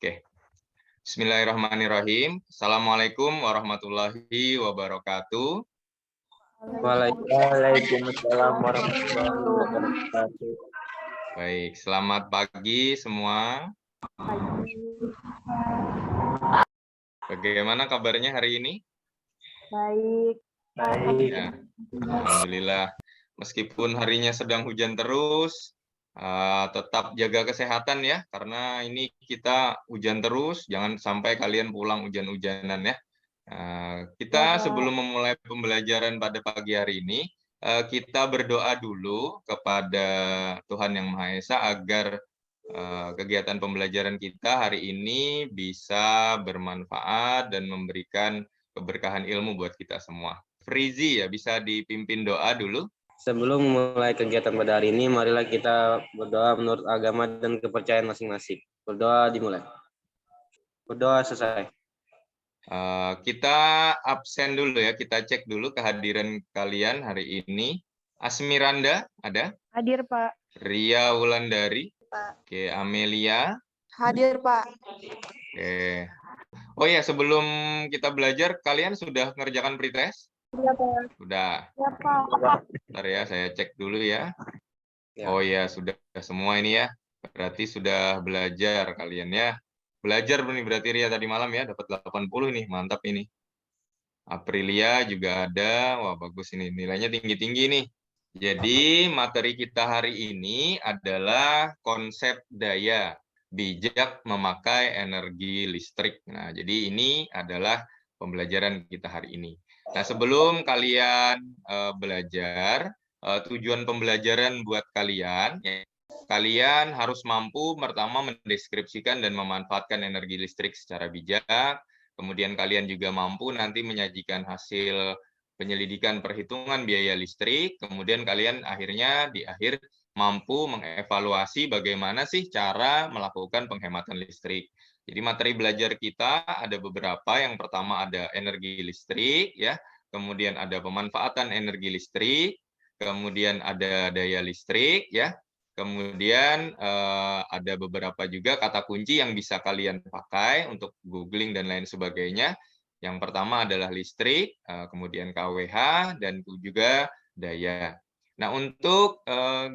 Oke. Bismillahirrahmanirrahim. Assalamualaikum warahmatullahi wabarakatuh. Waalaikumsalam warahmatullahi wabarakatuh. Baik, selamat pagi semua. Bagaimana kabarnya hari ini? Baik. Baik. Ya, alhamdulillah. Meskipun harinya sedang hujan terus, tetap jaga kesehatan ya, karena ini kita hujan terus. Jangan sampai kalian pulang hujan-hujanan ya. Kita sebelum memulai pembelajaran pada pagi hari ini, kita berdoa dulu kepada Tuhan Yang Maha Esa agar kegiatan pembelajaran kita hari ini bisa bermanfaat dan memberikan keberkahan ilmu buat kita semua. Frizi ya, bisa dipimpin doa dulu. Sebelum memulai kegiatan pada hari ini, marilah kita berdoa menurut agama dan kepercayaan masing-masing. Berdoa dimulai. Berdoa selesai. Kita absen dulu ya, kita cek dulu kehadiran kalian hari ini. Asmiranda ada? Hadir, Pak. Ria Wulandari? Pak. Oke, Amelia? Hadir, Pak. Oke. Oh ya, sebelum kita belajar, kalian sudah mengerjakan pretest? Iya, Pak. Sudah. Iya, Pak. Bentar ya, saya cek dulu ya. Ya. Oh ya, sudah semua ini ya. Berarti sudah belajar kalian ya. Belajar nih berarti Ria tadi malam ya, dapat 80 nih, mantap ini. Aprilia juga ada, wah bagus ini, nilainya tinggi-tinggi nih. Jadi materi kita hari ini adalah konsep daya, bijak memakai energi listrik. Nah, jadi ini adalah pembelajaran kita hari ini. Nah, sebelum kalian belajar, tujuan pembelajaran buat kalian, ya, kalian harus mampu pertama mendeskripsikan dan memanfaatkan energi listrik secara bijak. Kemudian kalian juga mampu nanti menyajikan hasil penyelidikan perhitungan biaya listrik. Kemudian kalian akhirnya di akhir mampu mengevaluasi bagaimana sih cara melakukan penghematan listrik. Jadi materi belajar kita ada beberapa. Yang pertama ada energi listrik, ya. Kemudian ada pemanfaatan energi listrik. Kemudian ada daya listrik, ya. Kemudian ada beberapa juga kata kunci yang bisa kalian pakai untuk googling dan lain sebagainya. Yang pertama adalah listrik, kemudian KWH, dan juga daya. Nah, untuk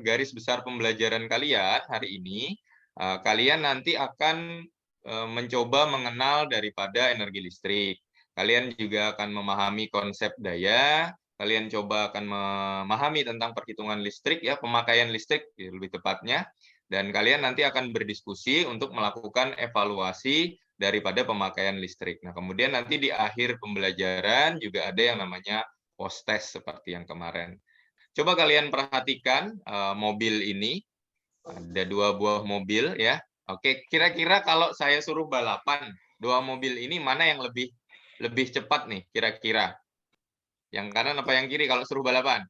garis besar pembelajaran kalian hari ini, kalian nanti akan mencoba mengenal daripada energi listrik. Kalian juga akan memahami konsep daya, kalian coba akan memahami tentang perhitungan listrik, ya, pemakaian listrik lebih tepatnya, dan kalian nanti akan berdiskusi untuk melakukan evaluasi daripada pemakaian listrik. Nah, kemudian nanti di akhir pembelajaran juga ada yang namanya post test seperti yang kemarin. Coba kalian perhatikan mobil ini, ada 2 buah mobil ya. Oke, kira-kira kalau saya suruh balapan, 2 mobil ini mana yang lebih cepat nih kira-kira? Yang kanan apa yang kiri kalau suruh balapan?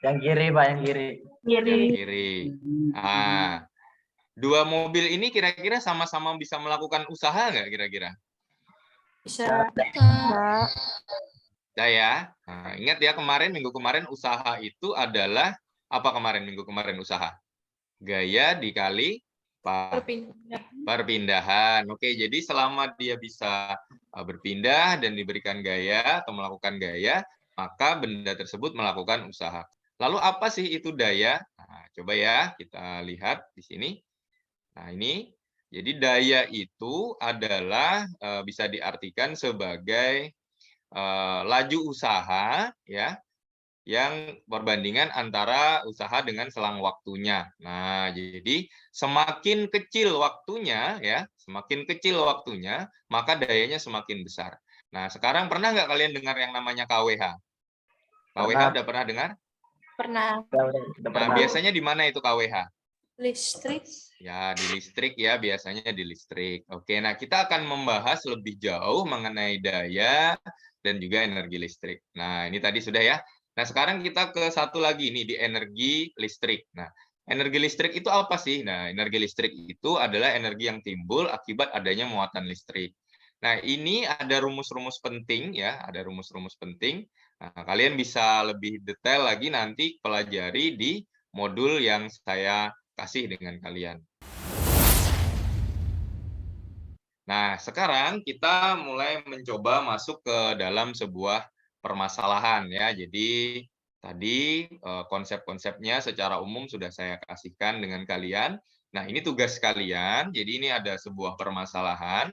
Yang kiri, Pak, yang kiri. Yang kiri. 2 mobil ini kira-kira sama-sama bisa melakukan usaha nggak kira-kira? Bisa. Bisa ya. Nah, ingat ya minggu kemarin usaha itu adalah apa minggu kemarin usaha? Gaya dikali perpindahan. Oke, jadi selama dia bisa berpindah dan diberikan gaya atau melakukan gaya, maka benda tersebut melakukan usaha. Lalu apa sih itu daya? Nah, coba ya kita lihat di sini. Nah, ini jadi daya itu adalah bisa diartikan sebagai laju usaha ya yang perbandingan antara usaha dengan selang waktunya. Nah, jadi semakin kecil waktunya ya, maka dayanya semakin besar. Nah, sekarang pernah nggak kalian dengar yang namanya KWH? KWH udah pernah dengar? Pernah. Nah, biasanya di mana itu KWH? Listrik. Ya, di listrik ya, biasanya di listrik. Oke, nah kita akan membahas lebih jauh mengenai daya dan juga energi listrik. Nah, ini tadi sudah ya. Nah, sekarang kita ke satu lagi nih, di energi listrik. Nah, energi listrik itu apa sih? Nah, energi listrik itu adalah energi yang timbul akibat adanya muatan listrik. Nah, ini ada rumus-rumus penting ya, ada rumus-rumus penting. Nah, kalian bisa lebih detail lagi nanti pelajari di modul yang saya kasih dengan kalian. Nah, sekarang kita mulai mencoba masuk ke dalam sebuah permasalahan ya. Jadi tadi konsep-konsepnya secara umum sudah saya kasihkan dengan kalian. Nah, ini tugas kalian. Jadi ini ada sebuah permasalahan.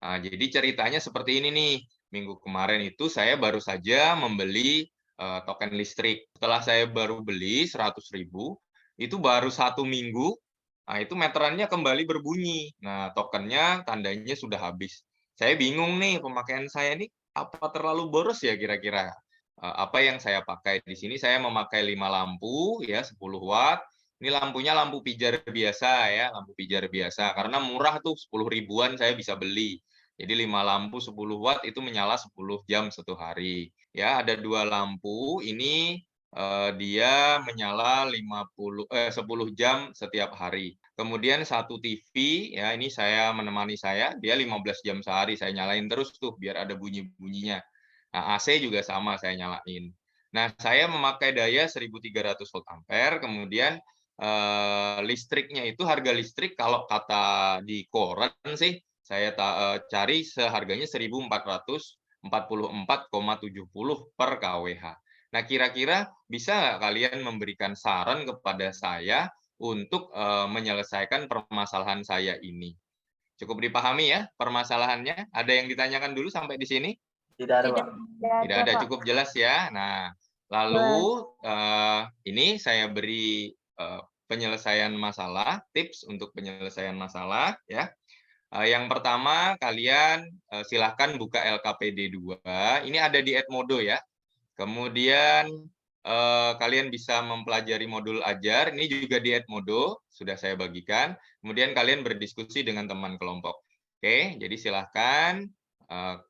Nah, jadi ceritanya seperti ini nih. Minggu kemarin itu saya baru saja membeli token listrik. Setelah saya baru beli 100.000, itu baru 1 minggu. Nah, itu meterannya kembali berbunyi. Nah, tokennya tandanya sudah habis. Saya bingung nih, pemakaian saya ini apa terlalu boros ya kira-kira? Apa yang saya pakai di sini? Saya memakai 5 lampu ya, 10 watt. Ini lampunya lampu pijar biasa ya, lampu pijar biasa. Karena murah tuh 10 ribuan saya bisa beli. Jadi 5 lampu 10 watt itu menyala 10 jam 1 hari. Ya, ada 2 lampu. Ini dia menyala 10 jam setiap hari. Kemudian 1 TV, ya ini saya menemani saya, dia 15 jam sehari, saya nyalain terus tuh biar ada bunyi-bunyinya. Nah, AC juga sama saya nyalain. Nah, saya memakai daya 1300 volt ampere, kemudian listriknya itu harga listrik kalau kata di koran sih, saya cari seharganya 1444,70 per kWh. Nah, kira-kira bisa nggak kalian memberikan saran kepada saya untuk menyelesaikan permasalahan saya ini? Cukup dipahami ya permasalahannya? Ada yang ditanyakan dulu sampai di sini? Tidak ada, Tidak. Pak. Tidak ada, cukup jelas ya. Nah, lalu ini saya beri penyelesaian masalah, tips untuk penyelesaian masalah ya. Yang pertama, kalian silahkan buka LKPD 2. Ini ada di Edmodo ya. Kemudian kalian bisa mempelajari modul ajar, ini juga di Edmodo, sudah saya bagikan. Kemudian kalian berdiskusi dengan teman kelompok. Oke, jadi silahkan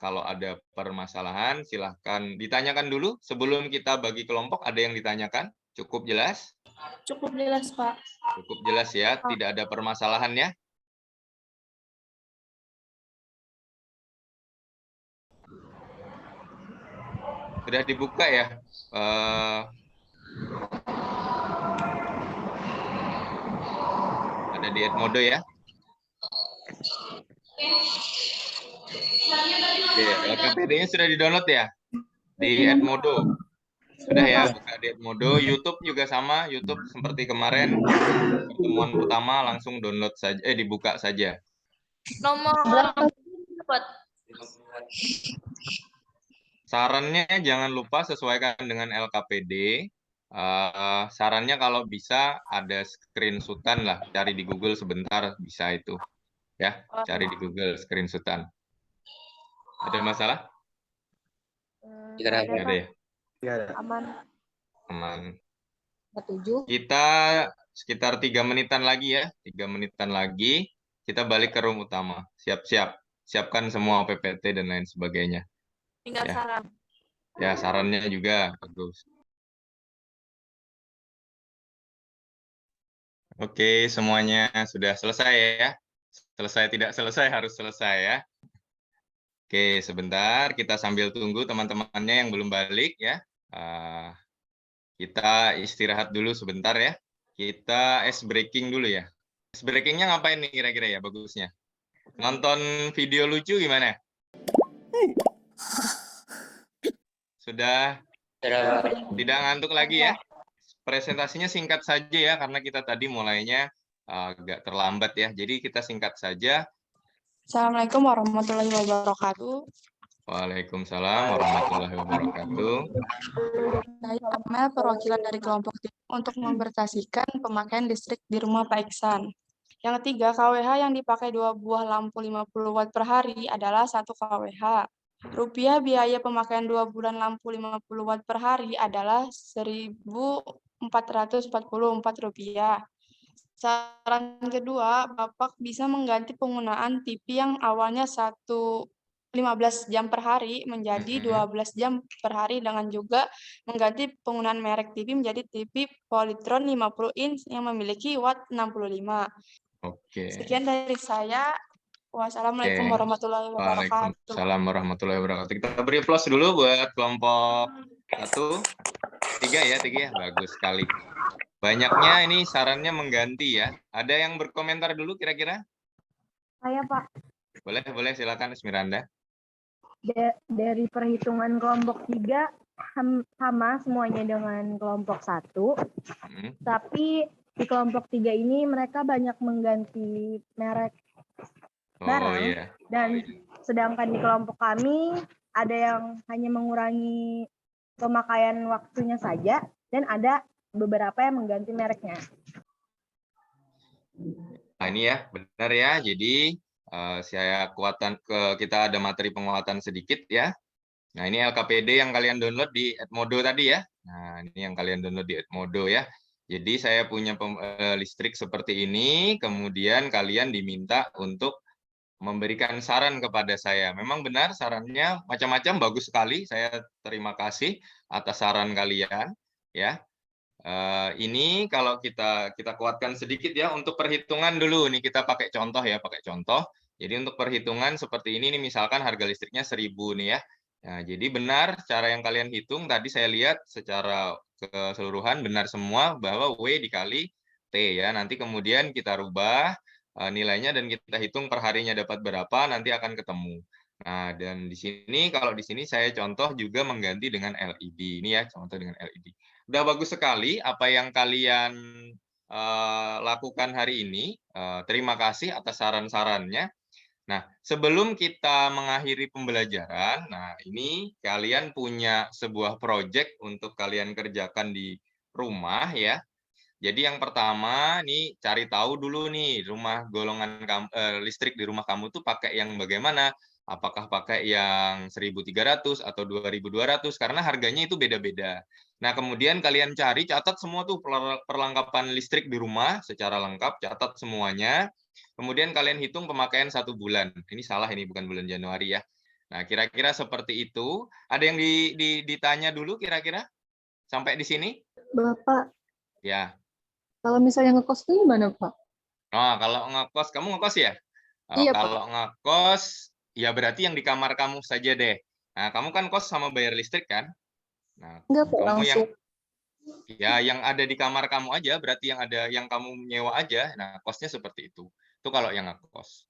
kalau ada permasalahan, silahkan ditanyakan dulu. Sebelum kita bagi kelompok, ada yang ditanyakan? Cukup jelas? Cukup jelas, Pak. Cukup jelas ya, tidak ada permasalahan ya? Sudah dibuka ya? Ada di Edmodo ya? LKPD-nya sudah di-download ya? Di Edmodo. Sudah ya, buka di Edmodo. YouTube juga sama, YouTube seperti kemarin. Pertemuan pertama langsung download saja, dibuka saja. Nomor dapat. Sarannya jangan lupa sesuaikan dengan LKPD. Sarannya kalau bisa ada screenshotan lah, cari di Google sebentar bisa itu. Ya, cari di Google screenshotan. Ada masalah? Tidak ada. Tidak ada ya? Tidak ada. Aman. Aman. 7. Kita sekitar 3 menitan lagi ya, 3 menitan lagi. Kita balik ke room utama. Siap-siap. Siapkan semua PPT dan lain sebagainya. Tinggal Ya. saran. Ya, sarannya juga bagus. Oke, semuanya sudah selesai ya. Selesai tidak selesai harus selesai ya. Oke, sebentar kita sambil tunggu teman-temannya yang belum balik ya. Kita istirahat dulu sebentar ya. Kita ice breaking dulu ya. Ice breakingnya ngapain nih kira-kira ya bagusnya? Nonton video lucu gimana? Sudah tidak ngantuk lagi ya? Presentasinya singkat saja ya, karena kita tadi mulainya agak terlambat ya. Jadi kita singkat saja. Assalamualaikum warahmatullahi wabarakatuh. Waalaikumsalam warahmatullahi wabarakatuh. Saya Amel, perwakilan dari kelompok tim untuk mempresentasikan pemakaian listrik di rumah Pak Iksan. Yang ketiga, kWh yang dipakai 2 buah lampu 50 watt per hari adalah 1 kWh. Rupiah biaya pemakaian 2 bulan lampu 50 watt per hari adalah Rp1.444. Saran kedua, Bapak bisa mengganti penggunaan TV yang awalnya 15 jam per hari menjadi 12 jam per hari dengan juga mengganti penggunaan merek TV menjadi TV Polytron 50 inch yang memiliki watt 65. Oke. Sekian dari saya. Wassalamualaikum warahmatullahi wabarakatuh. Waalaikumsalam warahmatullahi wabarakatuh. Kita beri applause dulu buat kelompok 1. 3 ya, bagus sekali. Banyaknya ini sarannya mengganti ya. Ada yang berkomentar dulu kira-kira? Saya, Pak. Boleh silakan Esmiranda. Dari perhitungan kelompok 3 sama semuanya dengan kelompok 1, tapi di kelompok 3 ini mereka banyak mengganti merek barang, iya. dan sedangkan di kelompok kami ada yang hanya mengurangi pemakaian waktunya saja, dan ada beberapa yang mengganti mereknya. Nah, ini ya, benar ya. Jadi kita ada materi penguatan sedikit ya. Nah, ini LKPD yang kalian download di Edmodo tadi ya. Nah, ini yang kalian download di Edmodo ya. Jadi saya punya listrik seperti ini, kemudian kalian diminta untuk memberikan saran kepada saya. Memang benar sarannya macam-macam, bagus sekali. Saya terima kasih atas saran kalian ya. Ini kalau kita kuatkan sedikit ya untuk perhitungan dulu nih, kita pakai contoh ya, pakai contoh. Jadi untuk perhitungan seperti ini nih, misalkan harga listriknya 1000 nih ya. Nah, jadi benar cara yang kalian hitung tadi saya lihat secara keseluruhan benar semua bahwa W dikali T ya. Nanti kemudian kita rubah nilainya dan kita hitung per harinya dapat berapa, nanti akan ketemu. Nah, dan di sini kalau di sini saya contoh juga mengganti dengan LED. Ini ya, contoh dengan LED. Udah bagus sekali apa yang kalian lakukan hari ini. Terima kasih atas saran-sarannya. Nah, sebelum kita mengakhiri pembelajaran, nah ini kalian punya sebuah project untuk kalian kerjakan di rumah ya. Jadi yang pertama nih cari tahu dulu nih rumah golongan listrik di rumah kamu tuh pakai yang bagaimana? Apakah pakai yang 1.300 atau 2.200 karena harganya itu beda-beda. Nah, kemudian kalian catat semua tuh perlengkapan listrik di rumah secara lengkap, catat semuanya. Kemudian kalian hitung pemakaian 1 bulan. Ini salah, ini bukan bulan Januari ya. Nah, kira-kira seperti itu. Ada yang ditanya dulu kira-kira? Sampai di sini? Bapak, Ya. kalau misalnya ngekos itu gimana, Pak? Oh, kalau ngekos, kamu ngekos ya? Iya, Pak. Kalau ngekos, ya berarti yang di kamar kamu saja deh. Nah, kamu kan kos sama bayar listrik kan? Nah, Enggak, Pak, kamu langsung. yang ada di kamar kamu aja, berarti yang kamu nyewa aja. Nah, kosnya seperti itu. Itu kalau yang ngekos.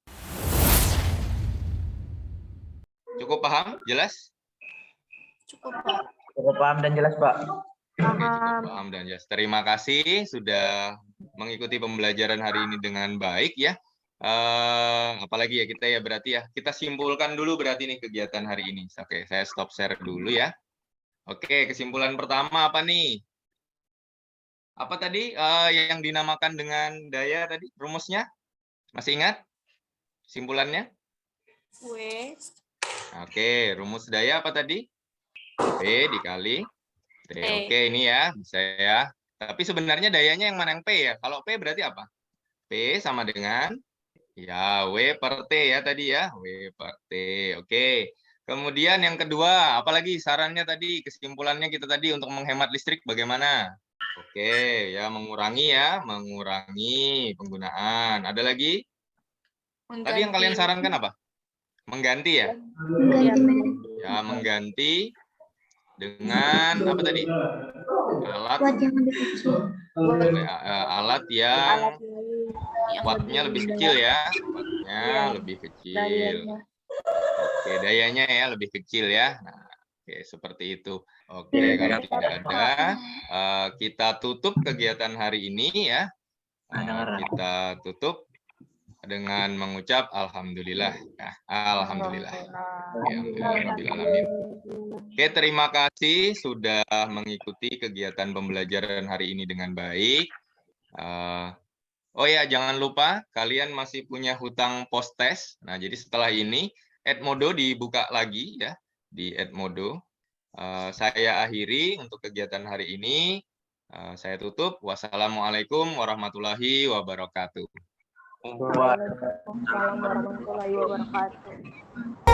Cukup paham? Jelas? Cukup, Pak. Cukup paham dan jelas, Pak. Oke, cukup paham dan jelas. Terima kasih sudah mengikuti pembelajaran hari ini dengan baik ya. Apalagi ya kita ya berarti ya kita simpulkan dulu berarti nih kegiatan hari ini. Oke, saya stop share dulu ya. Oke, kesimpulan pertama apa nih? Apa tadi yang dinamakan dengan daya tadi rumusnya? Masih ingat kesimpulannya? W. Oke, rumus daya apa tadi? P dikali T. Oke, ini ya bisa ya. Tapi sebenarnya dayanya yang mana yang P ya? Kalau P berarti apa? P sama dengan ya W per T ya tadi ya. W per T. Oke. Kemudian yang kedua, apalagi sarannya tadi, kesimpulannya kita tadi untuk menghemat listrik bagaimana? Oke, ya mengurangi penggunaan. Ada lagi? Tadi yang kalian sarankan apa? Mengganti ya? Ya, mengganti dengan apa tadi? Alat yang wattnya lebih kecil ya. Wattnya lebih kecil. Oke, dayanya ya lebih kecil ya. Nah, oke, seperti itu. Oke, kalau tidak ada, kita tutup kegiatan hari ini ya. Kita tutup dengan mengucap alhamdulillah. Ya, alhamdulillah. Alhamdulillahirabbil. Oke, terima kasih sudah mengikuti kegiatan pembelajaran hari ini dengan baik. Oh ya, jangan lupa kalian masih punya hutang post test. Nah, jadi setelah ini Edmodo dibuka lagi ya di Edmodo. Saya akhiri untuk kegiatan hari ini. Saya tutup. Wassalamualaikum warahmatullahi wabarakatuh. Waalaikumsalam warahmatullahi wabarakatuh.